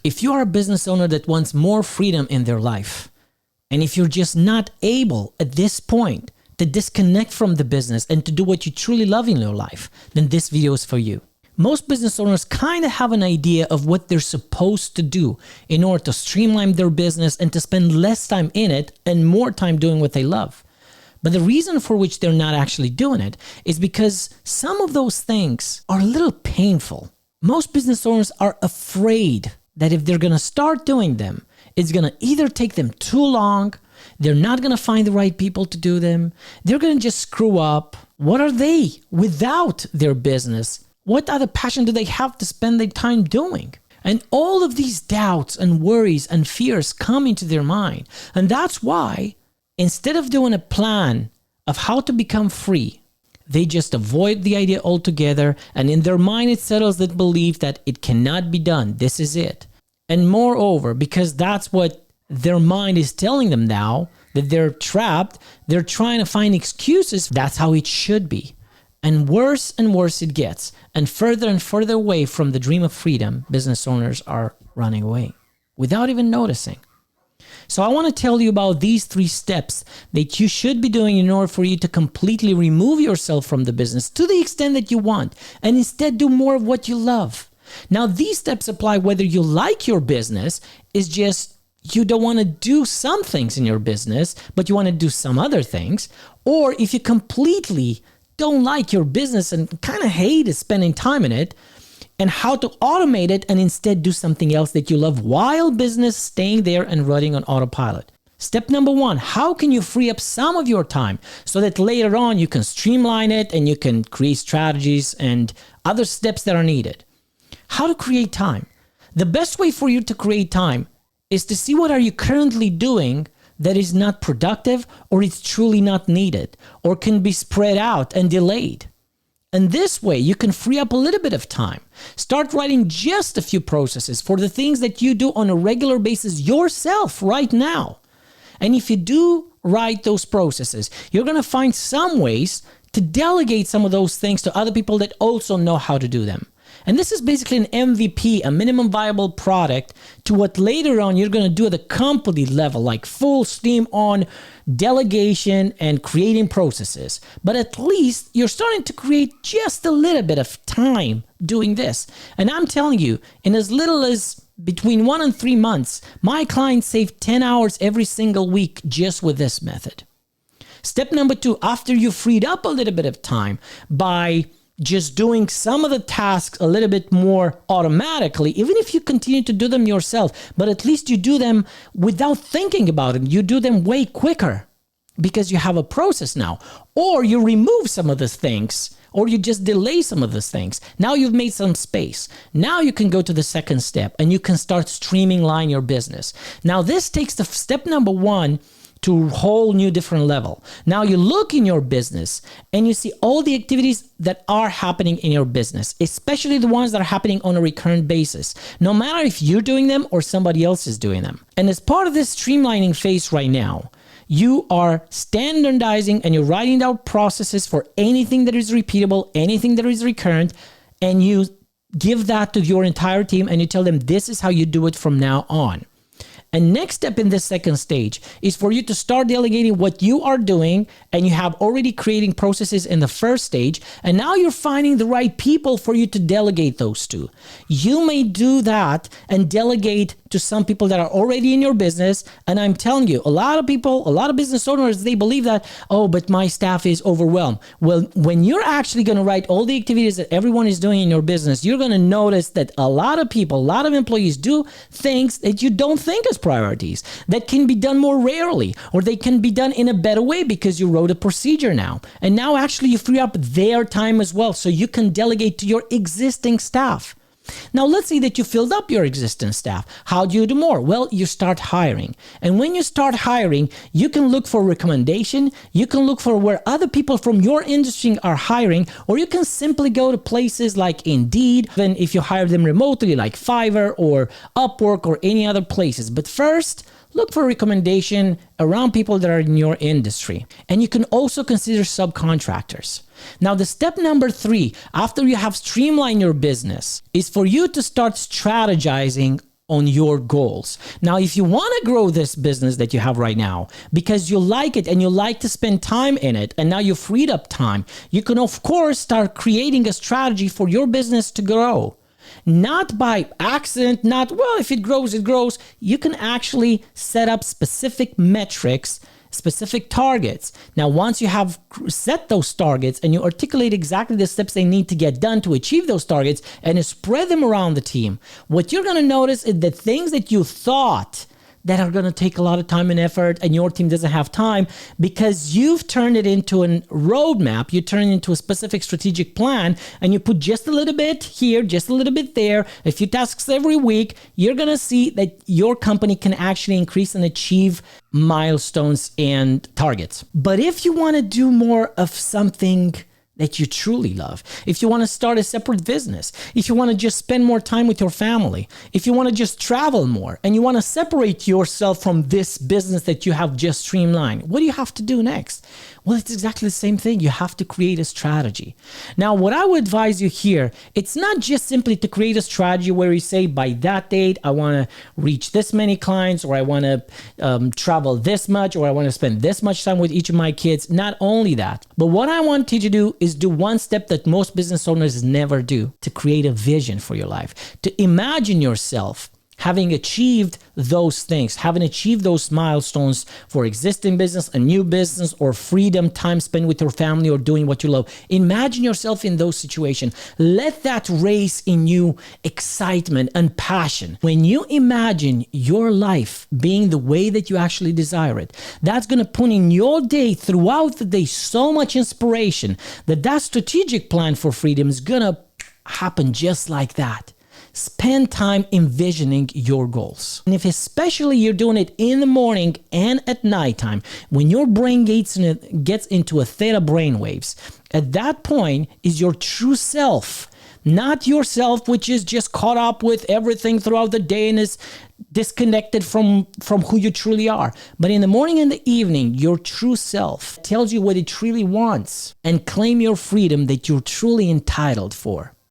If you are a business owner that wants more freedom in their life, and if you're just not able at this point to disconnect from the business and to do what you truly love in your life, then this video is for you. Most business owners kind of have an idea of what they're supposed to do in order to streamline their business and to spend less time in it and more time doing what they love. But the reason for which they're not actually doing it is because some of those things are a little painful. Most business owners are afraid that if they're going to start doing them, it's going to either take them too long, they're not going to find the right people to do them, they're going to just screw up. What are they without their business? What other passion do they have to spend their time doing? And all of these doubts and worries and fears come into their mind. And that's why instead of doing a plan of how to become free, they just avoid the idea altogether. And in their mind, it settles that belief that it cannot be done. This is it. And moreover, because that's what their mind is telling them now, that they're trapped, they're trying to find excuses. That's how it should be. And worse it gets. And further away from the dream of freedom, business owners are running away without even noticing. So I want to tell you about these 3 steps that you should be doing in order for you to completely remove yourself from the business to the extent that you want and instead do more of what you love. Now, these steps apply whether you like your business, is just you don't want to do some things in your business, but you want to do some other things, or if you completely don't like your business and kind of hate spending time in it, and how to automate it and instead do something else that you love while business staying there and running on autopilot. Step number 1, how can you free up some of your time so that later on you can streamline it and you can create strategies and other steps that are needed? How to create time. The best way for you to create time is to see what are you currently doing that is not productive or it's truly not needed or can be spread out and delayed. And this way you can free up a little bit of time. Start writing just a few processes for the things that you do on a regular basis yourself right now. And if you do write those processes, you're going to find some ways to delegate some of those things to other people that also know how to do them. And this is basically an MVP, a minimum viable product, to what later on you're going to do at the company level, like full steam on delegation and creating processes. But at least you're starting to create just a little bit of time doing this. And I'm telling you, in as little as between 1 and 3 months, my clients save 10 hours every single week just with this method. Step number 2, after you freed up a little bit of time by just doing some of the tasks a little bit more automatically, even if you continue to do them yourself, but at least you do them without thinking about it. You do them way quicker because you have a process now. Or you remove some of the things, or you just delay some of the things. Now you've made some space. Now you can go to the second step and you can start streamlining your business. Now this takes the step number 1 to a whole new different level. Now you look in your business and you see all the activities that are happening in your business, especially the ones that are happening on a recurrent basis, no matter if you're doing them or somebody else is doing them. And as part of this streamlining phase right now, you are standardizing and you're writing down processes for anything that is repeatable, anything that is recurrent, and you give that to your entire team and you tell them this is how you do it from now on. And next step in this second stage is for you to start delegating what you are doing, and you have already creating processes in the first stage, and now you're finding the right people for you to delegate those to. You may do that and delegate to some people that are already in your business, and I'm telling you, a lot of people, a lot of business owners, they believe that, oh, but my staff is overwhelmed. Well, when you're actually going to write all the activities that everyone is doing in your business, you're going to notice that a lot of people, a lot of employees do things that you don't think as priorities, that can be done more rarely, or they can be done in a better way because you wrote a procedure now. And now actually you free up their time as well, so you can delegate to your existing staff. Now, let's say that you filled up your existing staff. How do you do more? Well, you start hiring. And when you start hiring, you can look for recommendation. You can look for where other people from your industry are hiring, or you can simply go to places like Indeed, then if you hire them remotely like Fiverr or Upwork or any other places. But first, look for recommendation around people that are in your industry. And you can also consider subcontractors. Now, the step number 3, after you have streamlined your business, is for you to start strategizing on your goals. Now, if you want to grow this business that you have right now because you like it and you like to spend time in it, and now you've freed up time, you can, of course, start creating a strategy for your business to grow. Not by accident, not, well, if it grows, it grows. You can actually set up specific metrics, specific targets. Now, once you have set those targets and you articulate exactly the steps they need to get done to achieve those targets and you spread them around the team, what you're going to notice is the things that you thought that are going to take a lot of time and effort and your team doesn't have time, because you've turned it into a roadmap, you turn it into a specific strategic plan, and you put just a little bit here, just a little bit there, a few tasks every week, you're going to see that your company can actually increase and achieve milestones and targets. But if you want to do more of something that you truly love, if you want to start a separate business, if you want to just spend more time with your family, if you want to just travel more and you want to separate yourself from this business that you have just streamlined, what do you have to do next? Well, it's exactly the same thing. You have to create a strategy. Now, what I would advise you here, it's not just simply to create a strategy where you say, by that date, I want to reach this many clients, or I want to travel this much, or I want to spend this much time with each of my kids. Not only that, but what I want you to do is do one step that most business owners never do: to create a vision for your life, to imagine yourself having achieved those things, having achieved those milestones for existing business, a new business, or freedom, time spent with your family, or doing what you love. Imagine yourself in those situations. Let that raise in you excitement and passion. When you imagine your life being the way that you actually desire it, that's going to put in your day, throughout the day, so much inspiration that that strategic plan for freedom is going to happen just like that. Spend time envisioning your goals. And if especially you're doing it in the morning and at nighttime, when your brain gets into a theta brainwaves, at that point is your true self, not yourself which is just caught up with everything throughout the day and is disconnected from who you truly are. But in the morning and the evening, your true self tells you what it truly wants, and claim your freedom that you're truly entitled for.